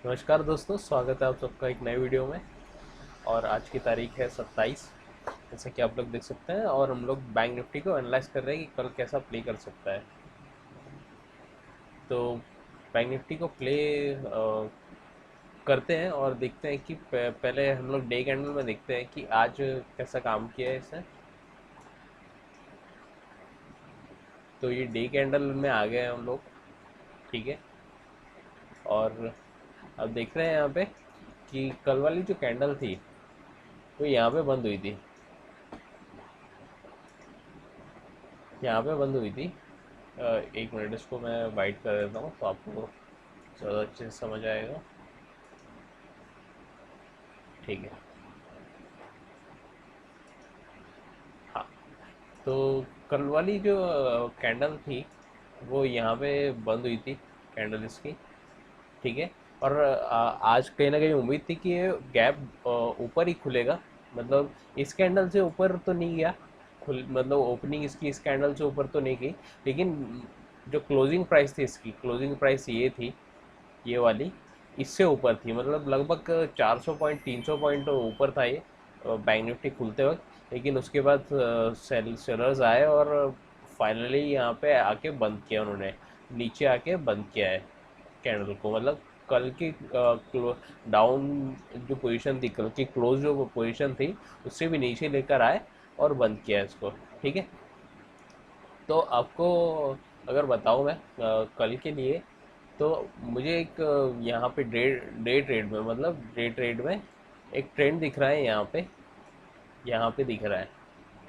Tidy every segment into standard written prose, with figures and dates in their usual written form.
नमस्कार दोस्तों, स्वागत है आप सबका एक नए वीडियो में। और आज की तारीख है 27, जैसा कि आप लोग देख सकते हैं। और हम लोग बैंक निफ्टी को एनालाइज कर रहे हैं कि कल कैसा प्ले कर सकता है। तो बैंक निफ्टी को प्ले करते हैं और देखते हैं कि पहले हम लोग डे कैंडल में देखते हैं कि आज कैसा काम किया है इसने। तो ये डे कैंडल में आ गए हैं हम लोग, ठीक है। और अब देख रहे हैं यहाँ पे कि कल वाली जो कैंडल थी वो यहाँ पे बंद हुई थी, यहाँ पे बंद हुई थी। एक मिनट, इसको मैं वाइट कर देता हूँ तो आपको ज़्यादा अच्छे से समझ आएगा। ठीक है। हाँ, तो कल वाली जो कैंडल थी वो यहाँ पे बंद हुई थी, कैंडल इसकी, ठीक है। और आज कहीं ना कहीं उम्मीद थी कि ये गैप ऊपर ही खुलेगा। मतलब इस कैंडल से ऊपर तो नहीं गया, खुल मतलब ओपनिंग इसकी इस कैंडल से ऊपर तो नहीं गई। लेकिन जो क्लोजिंग प्राइस थी, इसकी क्लोजिंग प्राइस ये थी, ये वाली इससे ऊपर थी। मतलब लगभग 400 पॉइंट 300 पॉइंट ऊपर था ये बैंक निफ्टी खुलते वक्त। लेकिन उसके बाद सेलर्स आए और फाइनली यहाँ पे आके बंद किया उन्होंने, नीचे आके बंद किया है कैंडल को। मतलब कल की डाउन जो पोजीशन थी, कल की क्लोज जो पोजीशन थी, उससे भी नीचे लेकर आए और बंद किया है इसको, ठीक है। तो आपको अगर बताऊँ मैं कल के लिए, तो मुझे एक यहाँ पे डे डे ट्रेड में, मतलब डे ट्रेड में एक ट्रेंड दिख रहा है यहाँ पे दिख रहा है,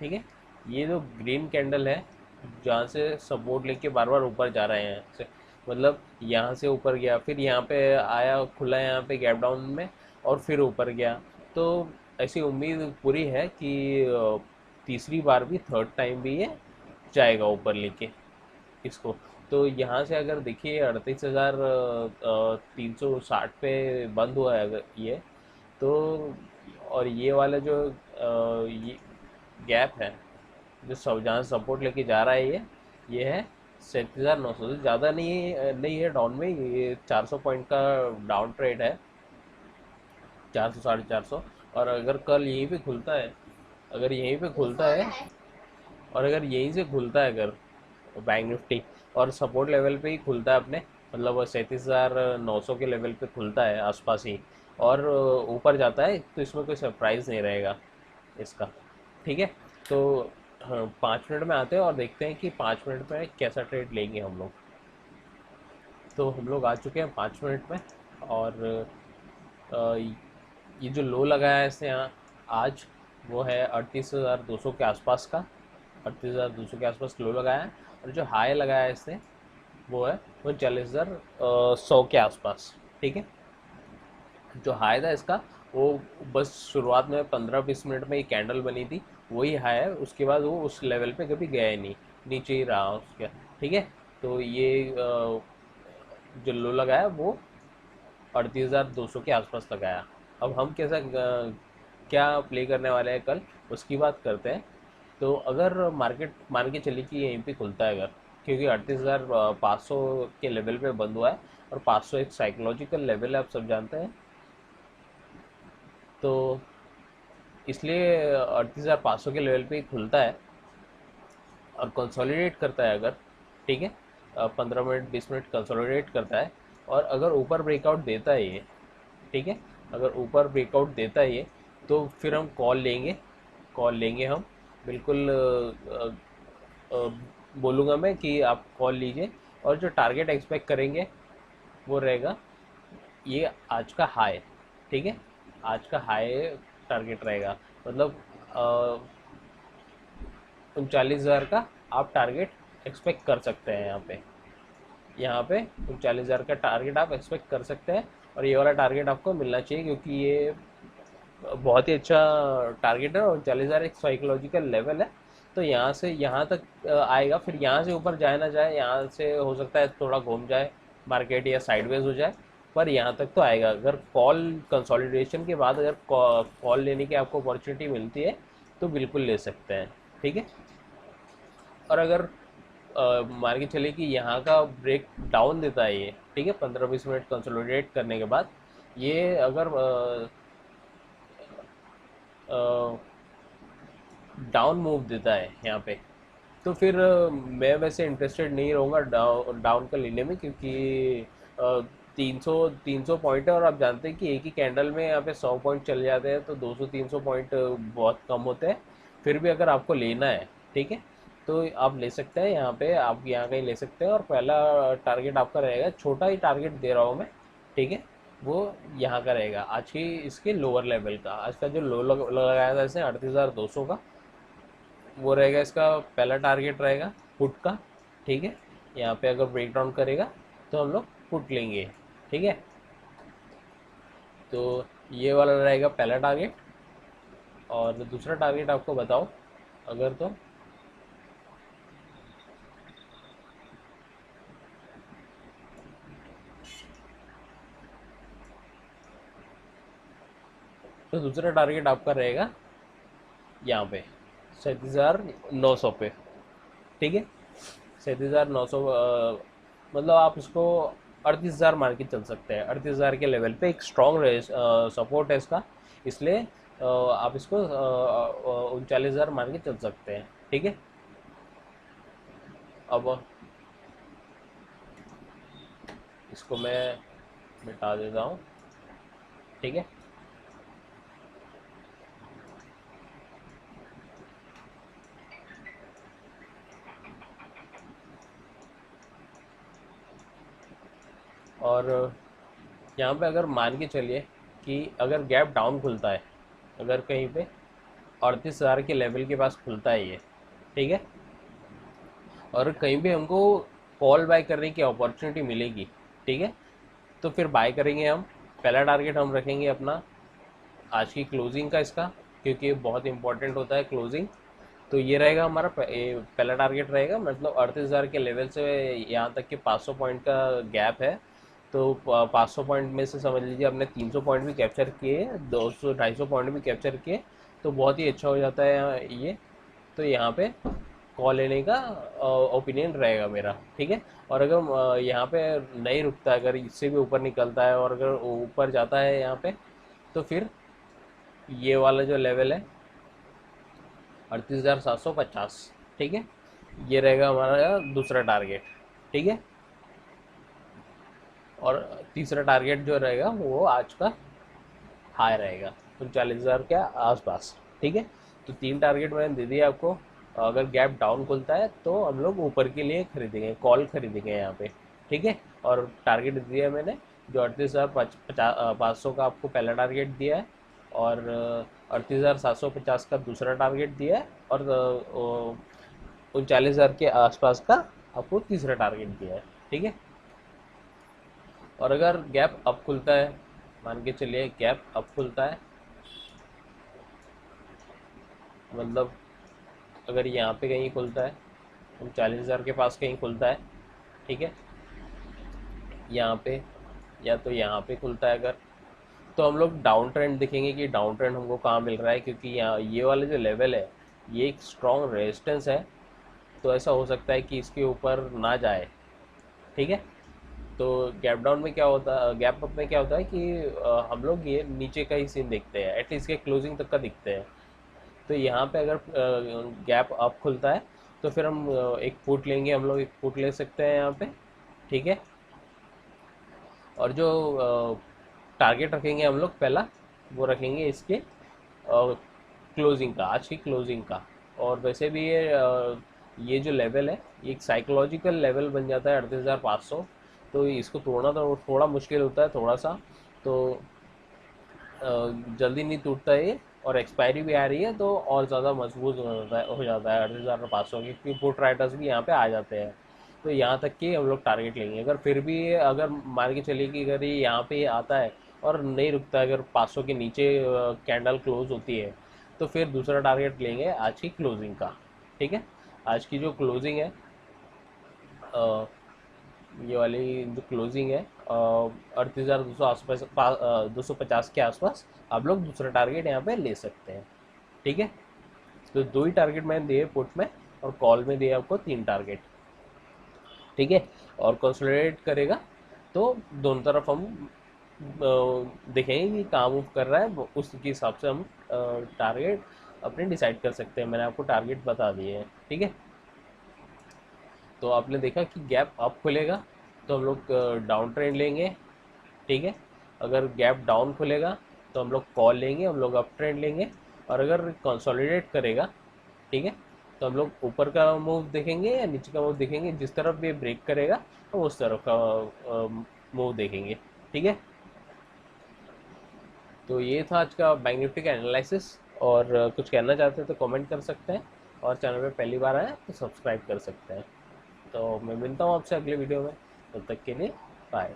ठीक है। ये जो ग्रीन कैंडल है, जहाँ से सपोर्ट लेके बार बार ऊपर जा रहे हैं से, मतलब यहाँ से ऊपर गया, फिर यहाँ पे आया, खुला यहाँ पे गैप डाउन में, और फिर ऊपर गया। तो ऐसी उम्मीद पूरी है कि तीसरी बार भी, थर्ड टाइम भी ये जाएगा ऊपर लेके इसको। तो यहाँ से अगर देखिए 38,360 पे बंद हुआ है अगर ये, तो और ये वाला जो ये गैप है, जो सब जहाँ सपोर्ट लेके जा रहा है, ये है 37,900 से ज़्यादा नहीं है डाउन में। ये 400 पॉइंट का डाउन ट्रेड है, 400 450। और अगर कल यहीं पे खुलता है, अगर यहीं पे खुलता है, और अगर यहीं से खुलता है अगर बैंक निफ्टी, और सपोर्ट लेवल पे ही खुलता है अपने, मतलब 37,900 के लेवल पे खुलता है आसपास ही, और ऊपर जाता है, तो इसमें कोई सरप्राइज़ नहीं रहेगा इसका, ठीक है। तो हाँ, 5 मिनट में आते हैं और देखते हैं कि 5 मिनट में कैसा ट्रेड लेंगे हम लोग। तो हम लोग आ चुके हैं 5 मिनट में। और अ, ये जो लो लगाया है इसने यहाँ आज, वो है 38,200 के आसपास का, 38,200 के आसपास लो लगाया है। और जो हाई लगाया है इसने, वो है 39,100 के आसपास, ठीक है। जो हाई था इसका, वो बस शुरुआत में 15-20 मिनट में ही कैंडल बनी थी, वही हाई है। उसके बाद वो उस लेवल पे कभी गया ही नहीं, नीचे ही रहा उसका, ठीक है। तो ये जो लो लगाया वो 38,200 के आसपास लगाया। अब हम क्या प्ले करने वाले हैं कल, उसकी बात करते हैं। तो अगर मार्केट मान के चलिए कि यहीं पे खुलता है अगर, क्योंकि 38,500 के लेवल पे बंद हुआ है, और 500 एक साइकोलॉजिकल लेवल है, आप सब जानते हैं। तो इसलिए 38,500 के लेवल पे ही खुलता है और कंसोलिडेट करता है अगर, ठीक है। 15 मिनट 20 मिनट कंसोलिडेट करता है, और अगर ऊपर ब्रेकआउट देता है ये, ठीक है, अगर ऊपर ब्रेकआउट देता है ये, तो फिर हम कॉल लेंगे हम, बिल्कुल। अ, बोलूँगा मैं कि आप कॉल लीजिए। और जो टारगेट एक्सपेक्ट करेंगे वो रहेगा ये आज का हाई, ठीक है। आज का हाई टारगेट रहेगा, मतलब 39,000 का आप टारगेट एक्सपेक्ट कर सकते हैं यहाँ पे 39,000 का टारगेट आप एक्सपेक्ट कर सकते हैं। और ये वाला टारगेट आपको मिलना चाहिए, क्योंकि ये बहुत ही अच्छा टारगेट है, और 40,000 एक साइकोलॉजिकल लेवल है। तो यहाँ से यहाँ तक आएगा, फिर यहाँ से ऊपर जाए ना जाए, यहाँ से हो सकता है थोड़ा घूम जाए मार्केट, या साइडवेज हो जाए, पर यहाँ तक तो आएगा। अगर कॉल कंसोलिडेशन के बाद अगर कॉल लेने की आपको अपॉर्चुनिटी मिलती है, तो बिल्कुल ले सकते हैं, ठीक है। और अगर मान के चलिए कि यहाँ का ब्रेक डाउन देता है ये, ठीक है, 15-20 मिनट कंसोलिडेट करने के बाद, ये अगर डाउन मूव देता है यहाँ पे, तो फिर मैं वैसे इंटरेस्टेड नहीं रहूँगा डाउन का लेने में, क्योंकि 300 पॉइंट है और आप जानते हैं कि एक ही कैंडल में यहाँ पे 100 पॉइंट चले जाते हैं, तो 200-300 पॉइंट बहुत कम होते हैं। फिर भी अगर आपको लेना है, ठीक है, तो आप ले सकते हैं यहाँ पे, आप यहाँ कहीं ले सकते हैं। और पहला टारगेट आपका रहेगा, छोटा ही टारगेट दे रहा हूँ मैं, ठीक है, वो यहाँ का रहेगा आज की इसके लोअर लेवल का। आज का जो लो लगाया था इसने 38,200 का, वो रहेगा इसका पहला टारगेट रहेगा पुट का, ठीक है। यहाँ पे अगर ब्रेक डाउन करेगा तो हम लोग पुट लेंगे, ठीक है। तो ये वाला रहेगा पहला टारगेट। और दूसरा टारगेट आपको बताओ अगर, तो दूसरा टारगेट आपका रहेगा यहाँ पे 37,900 पे, ठीक है। 37,900, मतलब आप इसको 38,000 मान के चल सकते हैं। 38,000 के लेवल पे एक स्ट्रॉन्ग सपोर्ट है इसका, इसलिए आप इसको 39,000 मान के चल सकते हैं, ठीक है। अब इसको मैं मिटा देता हूँ, ठीक है। और यहाँ पे अगर मान के चलिए कि अगर गैप डाउन खुलता है, अगर कहीं पे 38,000 के लेवल के पास खुलता है ये, ठीक है, और कहीं भी हमको कॉल बाय करने की अपॉर्चुनिटी मिलेगी, ठीक है, तो फिर बाय करेंगे हम। पहला टारगेट हम रखेंगे अपना आज की क्लोजिंग का इसका, क्योंकि ये बहुत इंपॉर्टेंट होता है क्लोजिंग। तो ये रहेगा हमारा पहला टारगेट रहेगा, मतलब 38,000 के लेवल से यहाँ तक कि 500 पॉइंट का गैप है। तो 500 पॉइंट में से समझ लीजिए हमने 300 पॉइंट भी कैप्चर किए, 200-250 पॉइंट भी कैप्चर किए, तो बहुत ही अच्छा हो जाता है ये। तो यहाँ पे कॉल लेने का ओपिनियन रहेगा मेरा, ठीक है। और अगर यहाँ पे नहीं रुकता है, अगर इससे भी ऊपर निकलता है और अगर ऊपर जाता है यहाँ पे, तो फिर ये वाला जो लेवल है 38,750, ठीक है, ये रहेगा हमारा दूसरा टारगेट, ठीक है। और तीसरा टारगेट जो रहेगा वो आज का हाई रहेगा 39,000 के आसपास, ठीक है। तो तीन टारगेट मैंने दे दिया आपको। अगर गैप डाउन खुलता है तो हम लोग ऊपर के लिए खरीदेंगे, कॉल खरीदेंगे यहाँ पे, ठीक है। और टारगेट दिया मैंने जो 38,500 का आपको पहला टारगेट दिया है, और 38,750 का दूसरा टारगेट दिया है, और 39,000 के आसपास का आपको तीसरा टारगेट दिया है, ठीक है। और अगर गैप अप खुलता है, मान के चलिए गैप अप खुलता है, मतलब अगर यहाँ पे कहीं खुलता है, 39,000 के पास कहीं खुलता है, ठीक है, यहाँ पे या तो यहाँ पे खुलता है अगर, तो हम लोग डाउन ट्रेंड देखेंगे कि डाउन ट्रेंड हमको कहाँ मिल रहा है, क्योंकि यहाँ ये वाला जो लेवल है ये एक स्ट्रॉन्ग रेजिस्टेंस है। तो ऐसा हो सकता है कि इसके ऊपर ना जाए, ठीक है। तो गैप डाउन में क्या होता है, गैप अप में क्या होता है कि हम लोग ये नीचे का ही सीन देखते हैं, एटलीस्ट के क्लोजिंग तक का दिखते हैं। तो यहाँ पे अगर गैप अप खुलता है तो फिर हम एक फुट लेंगे, हम लोग एक फुट ले सकते हैं यहाँ पे, ठीक है। और जो टारगेट रखेंगे हम लोग पहला, वो रखेंगे इसके क्लोजिंग का, आज की क्लोजिंग का। और वैसे भी ये जो लेवल है ये एक साइकोलॉजिकल लेवल बन जाता है 38,500। तो इसको तोड़ना तो थोड़ा मुश्किल होता है थोड़ा सा, तो जल्दी नहीं टूटता है ये, और एक्सपायरी भी आ रही है तो और ज़्यादा मजबूत हो जाता है 38,500 की, क्योंकि पुट राइटर्स भी यहाँ पे आ जाते हैं। तो यहाँ तक कि हम लोग टारगेट लेंगे। अगर फिर भी अगर मान के चलिए कि अगर ये यहाँ पे आता है और नहीं रुकता है, अगर 500 के नीचे कैंडल क्लोज होती है, तो फिर दूसरा टारगेट लेंगे आज की क्लोजिंग का, ठीक है। आज की जो क्लोजिंग है, ये वाली जो क्लोजिंग है 38,200 आसपास, 250 के आसपास आप लोग दूसरा टारगेट यहाँ पे ले सकते हैं, ठीक है। तो दो ही टारगेट मैंने दिए पुट में, और कॉल में दिए आपको तीन टारगेट, ठीक है। और कंसोलिडेट करेगा तो दोनों तरफ हम देखेंगे कि कहाँ मूव कर रहा है, उसके हिसाब से हम टारगेट अपने डिसाइड कर सकते हैं। मैंने आपको टारगेट बता दिए हैं, ठीक है। तो आपने देखा कि गैप अप खुलेगा तो हम लोग डाउन ट्रेंड लेंगे, ठीक है। अगर गैप डाउन खुलेगा तो हम लोग कॉल लेंगे, हम लोग अप ट्रेंड लेंगे। और अगर कंसोलिडेट करेगा, ठीक है, तो हम लोग ऊपर का मूव देखेंगे या नीचे का मूव देखेंगे, जिस तरफ ये ब्रेक करेगा हम उस तरफ का मूव देखेंगे, ठीक है। तो ये था आज का बैंक निफ्टी का एनालिसिस। और कुछ कहना चाहते हैं तो कमेंट कर सकते हैं, और चैनल पे पहली बार आए तो सब्सक्राइब कर सकते हैं। तो मैं मिलता हूँ आपसे अगले वीडियो में, तब तक के लिए बाय।